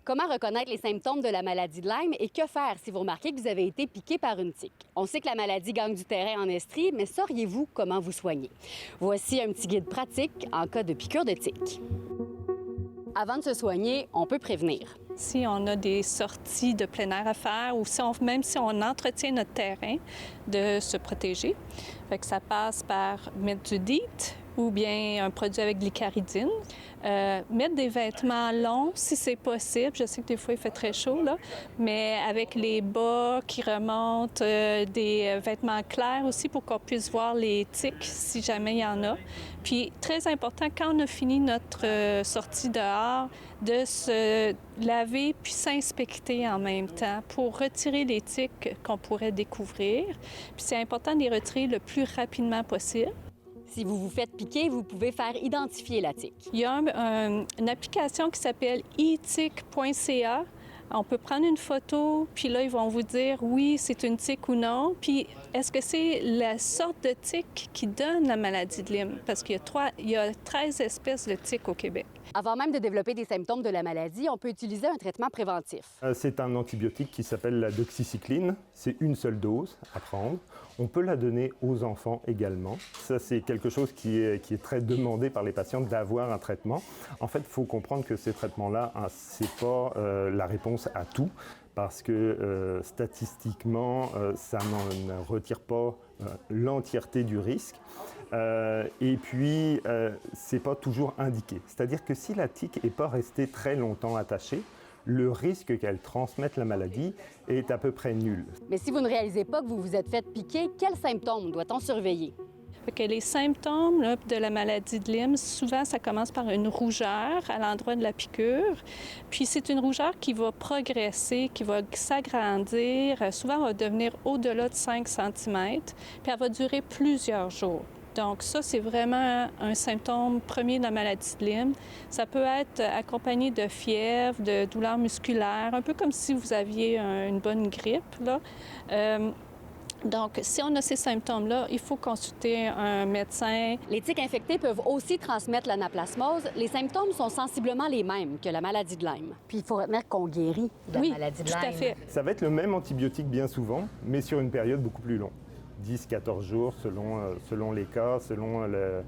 Comment reconnaître les symptômes de la maladie de Lyme et que faire si vous remarquez que vous avez été piqué par une tique? On sait que la maladie gagne du terrain en Estrie, mais sauriez-vous comment vous soigner? Voici un petit guide pratique en cas de piqûre de tique. Avant de se soigner, on peut prévenir. Si on a des sorties de plein air à faire ou même si on entretient notre terrain, de se protéger. Fait que ça passe par mettre du DEET ou bien un produit avec glycaridine. Mettre des vêtements longs si c'est possible. Je sais que des fois il fait très chaud, là, mais avec les bas qui remontent, des vêtements clairs aussi pour qu'on puisse voir les tiques si jamais il y en a. Puis très important, quand on a fini notre sortie dehors, de se laver puis s'inspecter en même temps pour retirer les tiques qu'on pourrait découvrir. Puis c'est important de les retirer le plus rapidement possible. Si vous vous faites piquer, vous pouvez faire identifier la tique. Il y a une application qui s'appelle etic.ca. On peut prendre une photo, puis là, ils vont vous dire oui, c'est une tique ou non. Puis est-ce que c'est la sorte de tique qui donne la maladie de Lyme? Parce qu'il y a 13 espèces de tiques au Québec. Avant même de développer des symptômes de la maladie, on peut utiliser un traitement préventif. C'est un antibiotique qui s'appelle la doxycycline. C'est une seule dose à prendre. On peut la donner aux enfants également. Ça, c'est quelque chose qui est très demandé par les patients d'avoir un traitement. En fait, il faut comprendre que ces traitements-là, c'est pas la réponse à tout. Parce que statistiquement, ça ne retire pas l'entièreté du risque. Et puis, c'est pas toujours indiqué. C'est-à-dire que si la tique n'est pas restée très longtemps attachée, le risque qu'elle transmette la maladie est à peu près nul. Mais si vous ne réalisez pas que vous vous êtes fait piquer, quels symptômes doit-on surveiller? Que les symptômes là, de la maladie de Lyme, souvent, ça commence par une rougeur à l'endroit de la piqûre. Puis c'est une rougeur qui va progresser, qui va s'agrandir. Souvent, elle va devenir au-delà de 5 cm, puis elle va durer plusieurs jours. Donc ça, c'est vraiment un symptôme premier de la maladie de Lyme. Ça peut être accompagné de fièvre, de douleurs musculaires, un peu comme si vous aviez une bonne grippe, là. Donc, si on a ces symptômes-là, il faut consulter un médecin. Les tiques infectées peuvent aussi transmettre l'anaplasmose. Les symptômes sont sensiblement les mêmes que la maladie de Lyme. Puis il faut retenir qu'on guérit de la maladie de Lyme. Oui, tout à fait. Ça va être le même antibiotique bien souvent, mais sur une période beaucoup plus longue. 10-14 jours selon les cas, selon le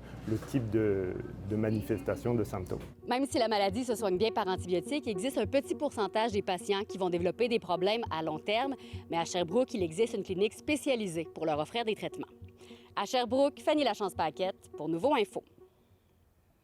type de manifestation de symptômes. Même si la maladie se soigne bien par antibiotiques, il existe un petit pourcentage des patients qui vont développer des problèmes à long terme, mais à Sherbrooke, il existe une clinique spécialisée pour leur offrir des traitements. À Sherbrooke, Fanny Lachance-Paquette pour Nouveau Info.